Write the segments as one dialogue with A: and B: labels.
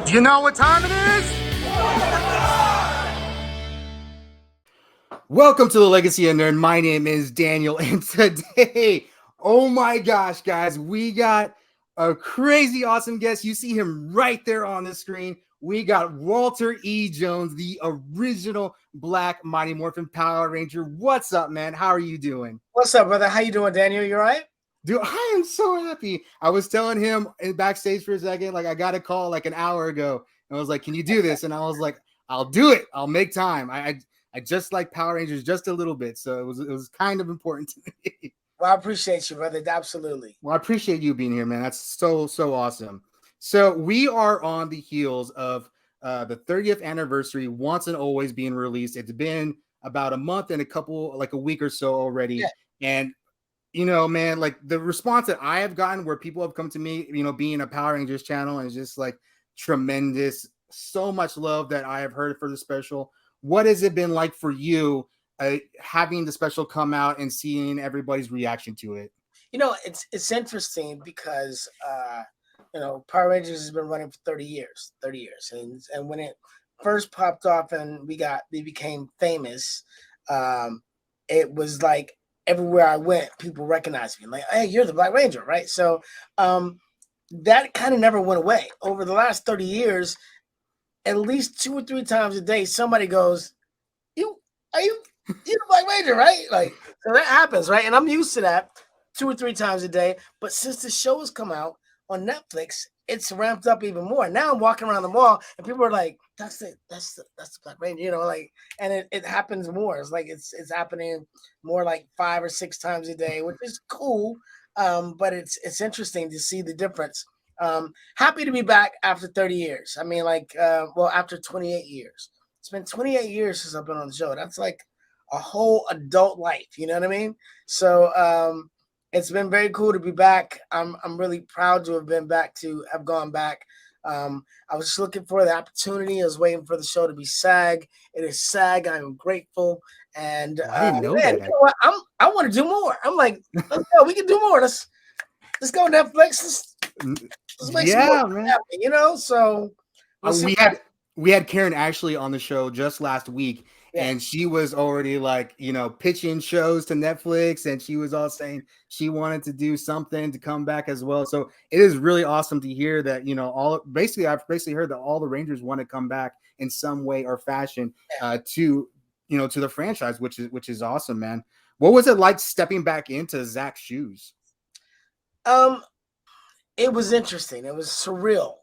A: Do you know what time it is? Welcome to the Legacy of Nerd. My name is Daniel, and today, oh my gosh, guys, we got a crazy awesome guest. You see him right there on the screen. We got Walter E. Jones, the original Black Mighty Morphin Power Ranger. What's up, man? How are you doing?
B: What's up, brother? How you doing, Daniel? You all right?
A: Dude, I am so happy. I was telling him backstage for a second, like I got a call like an hour ago, and I was like, "Can you do this?" And I was like, "I'll do it. I'll make time." I just like Power Rangers just a little bit, so it was kind of important to me.
B: Well, I appreciate you, brother. Absolutely.
A: Well, I appreciate you being here, man. That's so awesome. So we are on the heels of the 30th anniversary, Once and Always being released. It's been about a month and a week or so already,
B: Yeah.
A: and you know, man, like the response that I have gotten where people have come to me, you know, being a Power Rangers channel is just like tremendous. So much love that I have heard for the special. What has it been like for you having the special come out and seeing everybody's reaction to it?
B: You know, it's interesting because Power Rangers has been running for 30 years, and when it first popped off and we became famous, it was like everywhere I went, people recognized me, like, "Hey, you're the Black Ranger," right? So that kind of never went away. Over the last 30 years, at least 2 or 3 times a day, somebody goes, "You you the Black Ranger, right?" Like, so that happens, right? And I'm used to that 2 or 3 times a day. But since the show has come out on Netflix, it's ramped up even more. Now I'm walking around the mall and people are like, that's the Black Ranger, like, and it happens more. It's like it's happening more like 5 or 6 times a day, which is cool. But it's interesting to see the difference. Happy to be back after 30 years. I mean, like, after 28 years. It's been 28 years since I've been on the show. That's like a whole adult life. You know what I mean? So it's been very cool to be back. I'm really proud to have gone back. I was just looking for the opportunity. I was waiting for the show to be SAG. It is SAG. I'm grateful. And
A: I didn't know
B: man,
A: that.
B: you know what? I want to do more. I'm like, let's go. We can do more. Let's go Netflix. Let's make some more
A: Man.
B: happen, So
A: we had Karen Ashley on the show just last week.
B: Yeah.
A: And she was already like, pitching shows to Netflix, and she was all saying she wanted to do something to come back as well. So it is really awesome to hear that, I've basically heard that all the Rangers want to come back in some way or fashion to the franchise, which is awesome, man. What was it like stepping back into Zack's shoes?
B: It was interesting. It was surreal.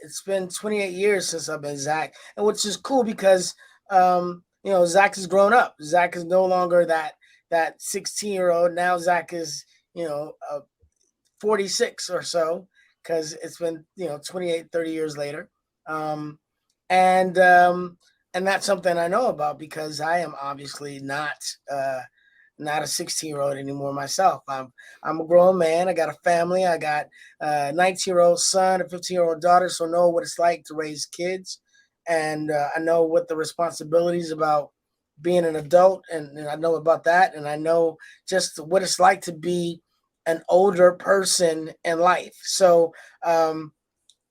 B: It's been 28 years since I've been Zack, and which is cool because Zack has grown up. Zack is no longer that 16-year-old. Now Zack is 46 or so, because it's been 28, 30 years later. And that's something I know about because I am obviously not a 16-year-old anymore myself. I'm a grown man. I got a family. I got a 19-year-old son, a 15-year-old daughter, so I know what it's like to raise kids. And I know what the responsibilities about being an adult, and I know about that. And I know just what it's like to be an older person in life. So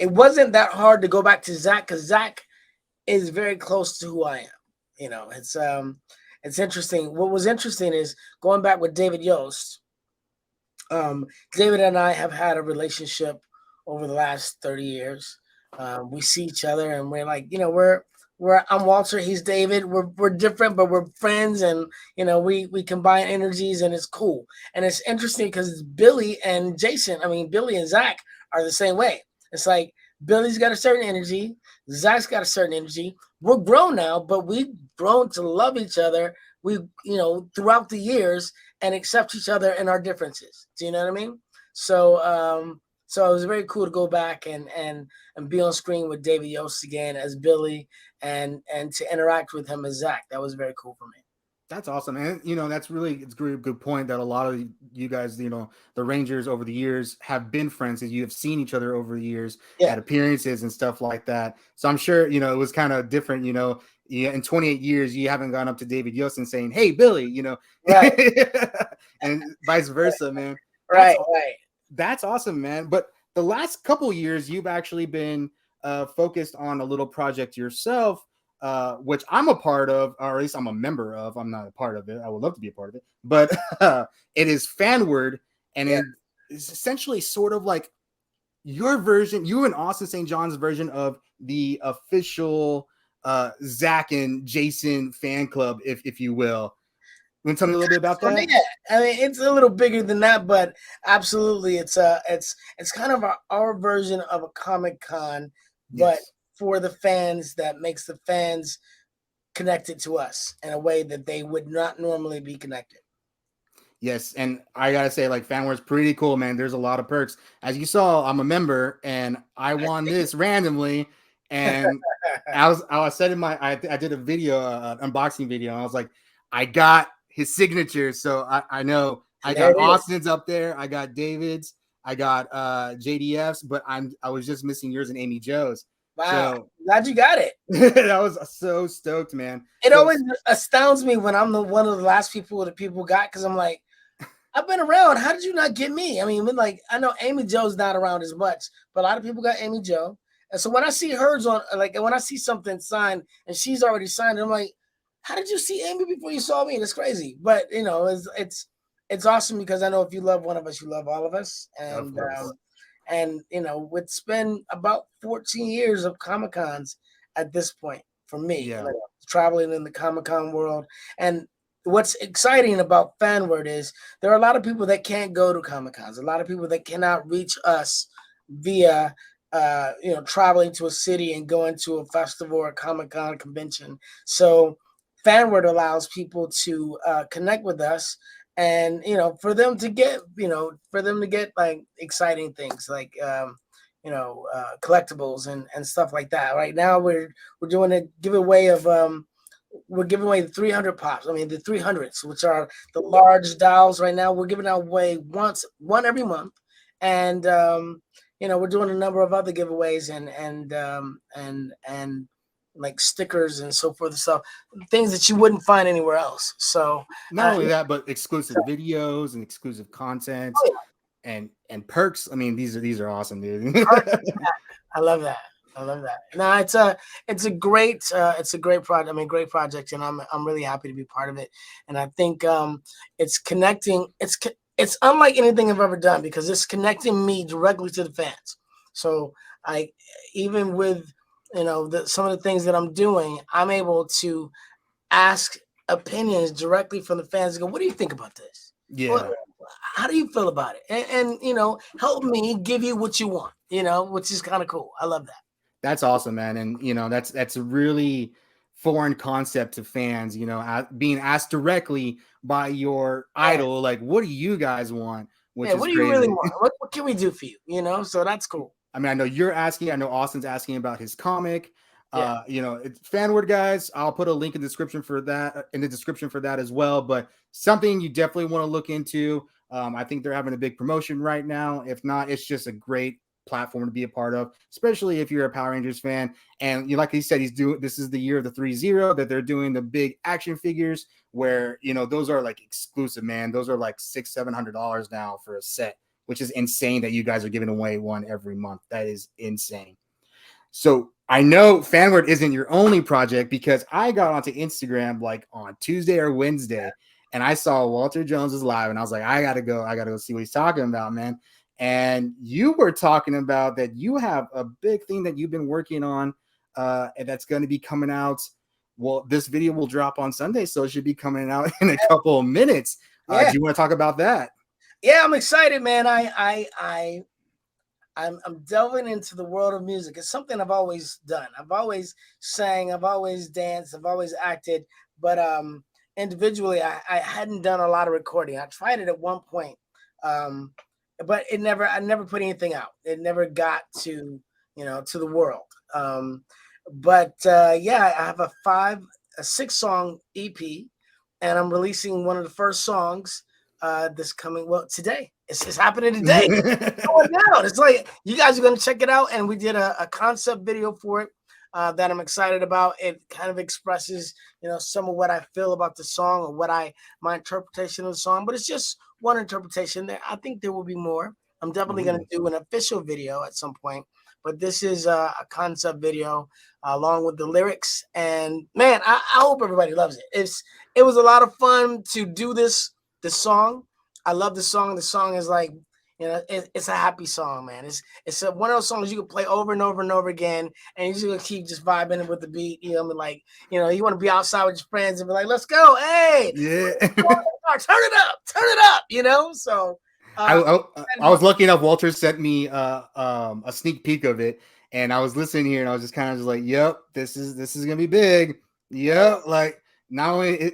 B: it wasn't that hard to go back to Zack, because Zack is very close to who I am. It's interesting. What was interesting is going back with David Yost. David and I have had a relationship over the last 30 years. We see each other and we're like, I'm Walter, he's David. We're different, but we're friends, and we combine energies, and it's cool. And it's interesting because Billy and Zack are the same way. It's like Billy's got a certain energy, Zack's got a certain energy. We're grown now, but we've grown to love each other. We, throughout the years, and accept each other in our differences. Do you know what I mean? So, so it was very cool to go back and be on screen with David Yost again as Billy, and to interact with him as Zack. That was very cool for me.
A: That's awesome. And, it's a good point that a lot of you guys, the Rangers over the years have been friends, and you have seen each other over the years at appearances and stuff like that. So I'm sure, it was kind of different, in 28 years, you haven't gone up to David Yost and saying, "Hey, Billy,"
B: Right.
A: and vice versa, man.
B: Right.
A: That's awesome, man. But the last couple years, you've actually been focused on a little project yourself, which I'm a part of, or at least I'm a member of. I'm not a part of it. I would love to be a part of it, but it is Fanword, and
B: Yeah.
A: it is essentially sort of like your version, you and Austin St. John's version of the official Zach and Jason fan club, if you will. You want to tell me a little bit about that?
B: Yeah, I mean it's a little bigger than that, but absolutely, it's kind of our version of a Comic Con, but
A: Yes.
B: for the fans, that makes the fans connected to us in a way that they would not normally be connected.
A: Yes, and I gotta say, like, Fanware's pretty cool, man. There's a lot of perks. As you saw, I'm a member, and I won this randomly. And I said in my, I did a video, unboxing video, and I was like, I got his signature, so I know I
B: And there
A: got
B: it is.
A: Austin's up there, I got David's, I got JDF's, but I was just missing yours and Amy Joe's.
B: Wow,
A: So
B: glad you got it.
A: I was so stoked, man.
B: It
A: So
B: always astounds me when I'm the one of the last people that people got, because I'm like, I've been around. How did you not get me? I mean, like, I know Amy Joe's not around as much, but a lot of people got Amy Joe. And so when I see hers on, like, when I see something signed and she's already signed, I'm like, how did you see Amy before you saw me? That's crazy. But you know, it's awesome, because I know if you love one of us, you love all of us.
A: of course.
B: And you know, it's been about 14 years of Comic Cons at this point for me,
A: Yeah.
B: like, traveling in the Comic Con world. And what's exciting about Fanword is there are a lot of people that can't go to Comic Cons, a lot of people that cannot reach us via you know, traveling to a city and going to a festival or a Comic Con convention. So Fanword allows people to connect with us, and you know, for them to get, you know, for them to get like exciting things like you know, collectibles and stuff like that. Right now we're doing a giveaway of we're giving away the 300 pops. I mean, the 300s, which are the large dolls. Right now, we're giving away one every month, and you know, we're doing a number of other giveaways and like stickers and so forth and stuff, things that you wouldn't find anywhere else. So,
A: Not only
B: yeah,
A: that, but exclusive videos and exclusive content
B: oh,
A: and perks. I mean, these are awesome, dude.
B: yeah. I love that. I love that. No, it's a great project. I mean, great project, and I'm really happy to be part of it. And I think it's connecting. It's unlike anything I've ever done, because it's connecting me directly to the fans. So I, even with, you know, some of the things that I'm doing, I'm able to ask opinions directly from the fans and go, "What do you think about this? Well,
A: Yeah,
B: how do you feel about it?" And you know, help me give you what you want. You know, which is kind of cool. I love that.
A: that's awesome, man. And that's a really foreign concept to fans. Being asked directly by your
B: Yeah.
A: idol, like, what do you guys want? Which
B: Yeah,
A: is
B: what do you really
A: crazy.
B: want? What can we do for you? You know, so that's cool.
A: I mean, I know you're asking. I know Austin's asking about his comic.
B: Yeah.
A: It's Fanword, guys. I'll put a link in the description for that as well. But something you definitely want to look into. I think they're having a big promotion right now. If not, it's just a great platform to be a part of, especially if you're a Power Rangers fan. And like he said, this is the year of the 3-0 that they're doing the big action figures where those are like exclusive, man. Those are like $600-700 now for a set, which is insane that you guys are giving away one every month. That is insane. So I know Fanword isn't your only project, because I got onto Instagram like on Tuesday or Wednesday, and I saw Walter Jones was live, and I was like, I gotta go see what he's talking about, man. And you were talking about that you have a big thing that you've been working on, and that's going to be coming out. Well, this video will drop on Sunday, so it should be coming out in a couple of minutes.
B: Yeah.
A: Do you want to talk about that?
B: Yeah, I'm excited, man. I'm delving into the world of music. It's something I've always done. I've always sang, I've always danced, I've always acted, but individually I hadn't done a lot of recording. I tried it at one point. But I never put anything out. It never got to, you know, to the world. But yeah, I have a 6-song EP, and I'm releasing one of the first songs this coming, well, today. It's happening today. Going down. It's like you guys are going to check it out, and we did a concept video for it that I'm excited about. It kind of expresses, you know, some of what I feel about the song, or my interpretation of the song. But it's just one interpretation. There, I think there will be more. I'm definitely going
A: Ooh.
B: to do an official video at some point. But this is a concept video along with the lyrics. And man, I hope everybody loves it. It was a lot of fun to do this song. I love the song. The song is like, it's a happy song, man. One of those songs you can play over and over and over again, and you're just gonna keep just vibing with the beat. Like, you want to be outside with your friends and be like, let's go, hey,
A: Yeah.
B: turn it up, So
A: I,
B: uh,
A: I was lucky enough. Walter sent me a sneak peek of it, and I was listening here, and I was just kind of just like, "Yep, this is gonna be big."
B: yeah,
A: Yep, like not only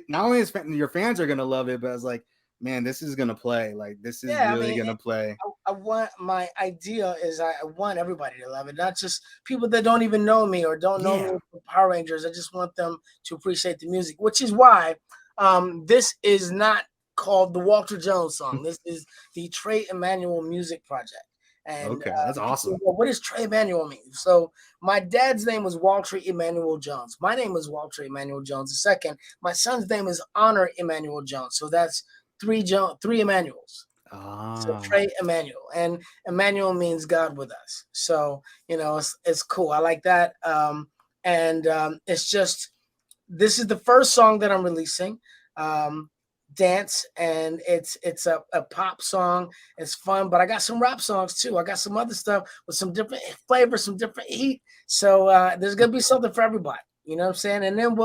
A: your fans are gonna love it, but I was like, "Man, this is gonna play. Like this is
B: yeah. I
A: really
B: mean,
A: gonna play."
B: I want my idea is I want everybody to love it, not just people that don't even know me or don't know me
A: Yeah.
B: from Power Rangers. I just want them to appreciate the music, which is why this is not called the Walter Jones song. This is the Tre Emanuel Music Project. And
A: Okay, that's
B: people,
A: awesome.
B: well, what does Tre Emanuel mean? So my dad's name was Walter Emanuel Jones. My name is Walter Emanuel Jones the second. My son's name is Honor Emanuel Jones. So that's three Emanuels. So
A: Ah,
B: Tre Emanuel, and Emmanuel means God with us. So it's cool. I like that. And it's just this is the first song that I'm releasing. Um, Dance, and it's a pop song. It's fun, but I got some rap songs too. I got some other stuff with some different flavors, some different heat. So there's gonna be something for everybody. You know what I'm saying? And then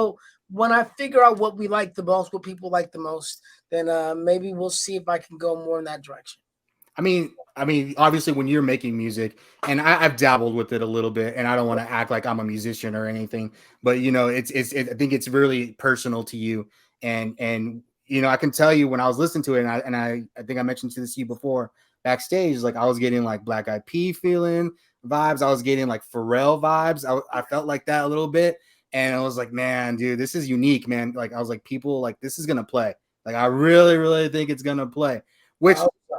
B: when I figure out what we like the most, what people like the most, then maybe we'll see if I can go more in that direction.
A: I mean, obviously, when you're making music, and I've dabbled with it a little bit, and I don't want to act like I'm a musician or anything, but I think it's really personal to you, and I can tell you when I was listening to it, and I think I mentioned to this to you before backstage, like I was getting like Black Eyed Pea feeling vibes, I was getting like Pharrell vibes, I felt like that a little bit, and I was like, man, dude, this is unique, man. Like I was like, people like this is gonna play, like I really, really think it's gonna play,
B: I
A: which
B: hope so.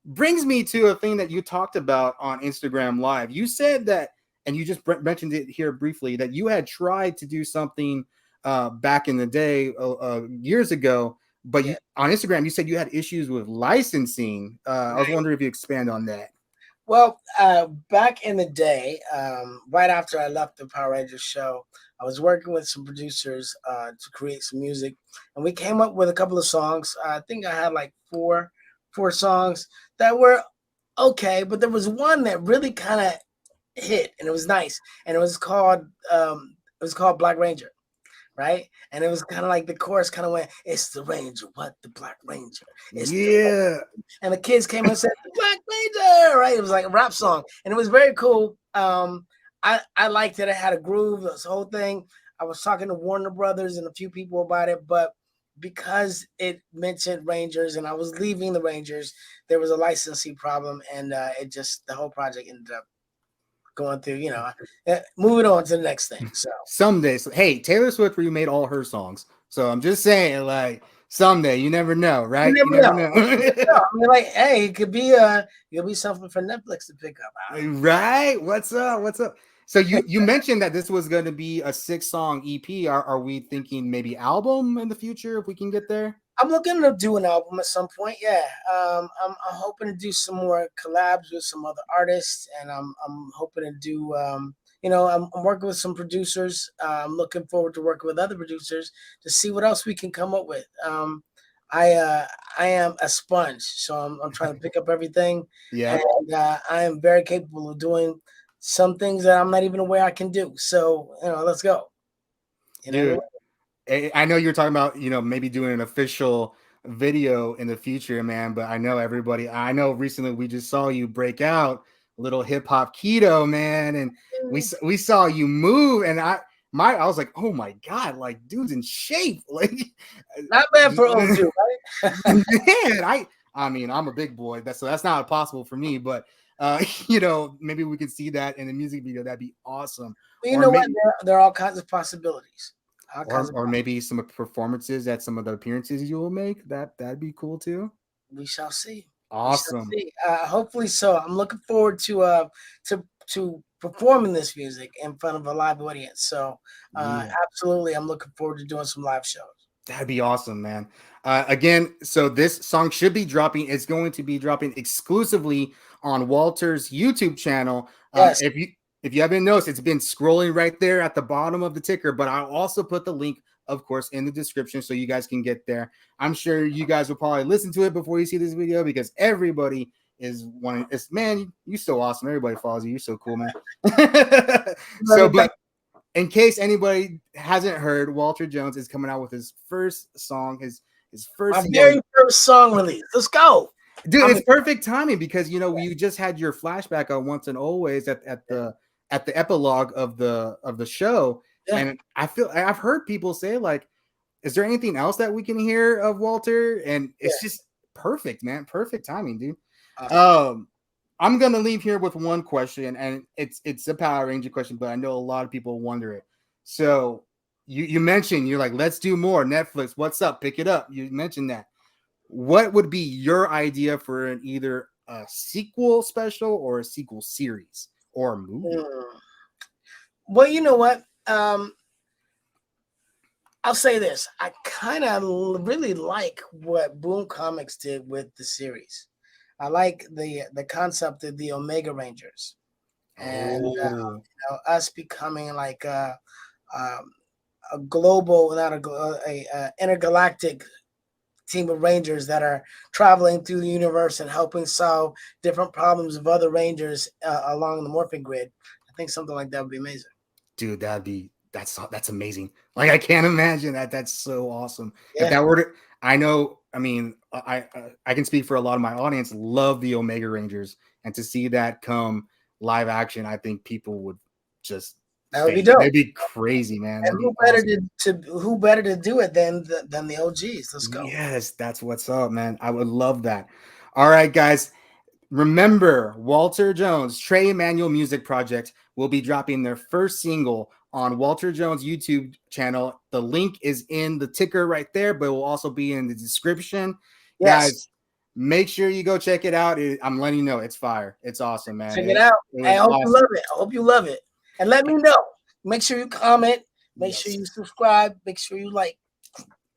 A: brings me to a thing that you talked about on Instagram Live. You said that, and you just mentioned it here briefly, that you had tried to do something back in the day, years ago, but
B: Yeah.
A: on Instagram, you said you had issues with licensing. I was wondering if you expand on that.
B: Well, back in the day, right after I left the Power Rangers show, I was working with some producers to create some music, and we came up with a couple of songs. I think I had like four songs that were okay, but there was one that really kind of hit, and it was nice, and it was called Black Ranger, right? And it was kind of like the chorus kind of went, "It's the Ranger, what the Black Ranger? It's the,"
A: Yeah,
B: and the kids came and said, "The Black Ranger," right? It was like a rap song, and it was very cool. I liked it. It had a groove. This whole thing. I was talking to Warner Brothers and a few people about it, but because it mentioned Rangers and I was leaving the Rangers, there was a licensing problem, and the whole project ended up going through. Moving on to the next thing. So
A: someday. So, hey, Taylor Swift remade all her songs, so I'm just saying, like someday, you never know,
B: you
A: right? You
B: never
A: never
B: know.
A: know.
B: I mean, like, hey, it'll be something for Netflix to pick up. I don't know.
A: Right? What's up? What's up? So you mentioned that this was going to be a 6-song EP. Are we thinking maybe album in the future if we can get there?
B: I'm looking to do an album at some point. Yeah, I'm hoping to do some more collabs with some other artists, and I'm hoping to do. I'm working with some producers. I'm looking forward to working with other producers to see what else we can come up with. I uh, I am a sponge, so I'm trying to pick up everything,
A: Yeah,
B: and I am very capable of doing some things that I'm not even aware I can do. So let's go. You know what I mean?
A: dude. I know you're talking about, maybe doing an official video in the future, man. But I know everybody. I know recently we just saw you break out a little hip hop keto, man, and we saw you move, and I was like, oh my god, like dude's in shape, like
B: Not bad for old Jew, right?
A: man. I mean, I'm a big boy, that's not possible for me, but maybe we could see that in the music video. That'd be awesome.
B: Well, you
A: Or
B: know what?
A: maybe
B: There are all kinds of possibilities. All kinds of
A: or maybe some performances at some of the appearances you will make. That'd be cool too.
B: we shall see. We shall
A: Awesome.
B: see. Hopefully so. I'm looking forward to performing this music in front of a live audience. So
A: Yeah.
B: absolutely, I'm looking forward to doing some live shows.
A: That'd be awesome, man. Again, so this song should be dropping. It's going to be dropping exclusively on Walter's YouTube channel.
B: Yes.
A: If you haven't noticed, it's been scrolling right there at the bottom of the ticker, but I'll also put the link, of course, in the description so you guys can get there. I'm sure you guys will probably listen to it before you see this video because everybody is wanting. It's man, you're so awesome. Everybody follows you. You're so cool, man. So, but in case anybody hasn't heard, Walter Jones is coming out with his first song, his first
B: very first song release. Let's go.
A: Dude, it's perfect timing because you just had your flashback on Once and Always at the epilogue of the show. Yeah. And I've heard people say, like, is there anything else that we can hear of Walter? And it's just perfect, man. Perfect timing, dude. I'm gonna leave here with one question, and it's a Power Ranger question, but I know a lot of people wonder it. So you mentioned, you're like, let's do more. Netflix, what's up? Pick it up. You mentioned that. What would be your idea for either a sequel special or a sequel series or a movie?
B: Well, you know what? I'll say this. I kind of really like what Boom Comics did with the series. I like the concept of the Omega Rangers and us becoming like a global, not a intergalactic team of Rangers that are traveling through the universe and helping solve different problems of other Rangers along the morphing grid. I think something like that would be amazing.
A: Dude, that's amazing. Like, I can't imagine that. That's so awesome. Yeah. If that were to, I can speak for a lot of my audience, love the Omega Rangers, and to see that come live action, I think people would just they'd be crazy, man.
B: And who better to do it than the OGs? Let's go.
A: Yes, that's what's up, man. I would love that. All right, guys. Remember, Walter Jones, Tre Emanuel Music Project will be dropping their first single on Walter Jones' YouTube channel. The link is in the ticker right there, but it will also be in the description. Yes. Guys, make sure you go check it out. I'm letting you know, it's fire. It's awesome, man.
B: Check it out. I hope you love it. I hope you love it. And let me know. Make sure you comment. Make sure you subscribe. Make sure you like.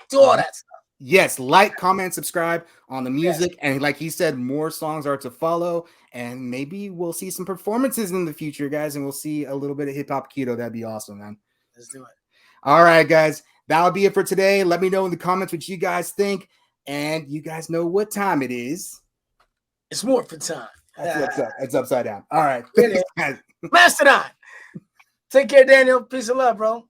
B: Do all that stuff.
A: Yes, like, comment, subscribe on the music. Yes. And like he said, more songs are to follow. And maybe we'll see some performances in the future, guys. And we'll see a little bit of hip-hop keto. That'd be awesome, man.
B: Let's do it.
A: All right, guys. That'll be it for today. Let me know in the comments what you guys think. And you guys know what time it is.
B: It's Morphin time.
A: That's what's up. It's upside down. All right.
B: Mastodon. Take care, Daniel. Peace and love, bro.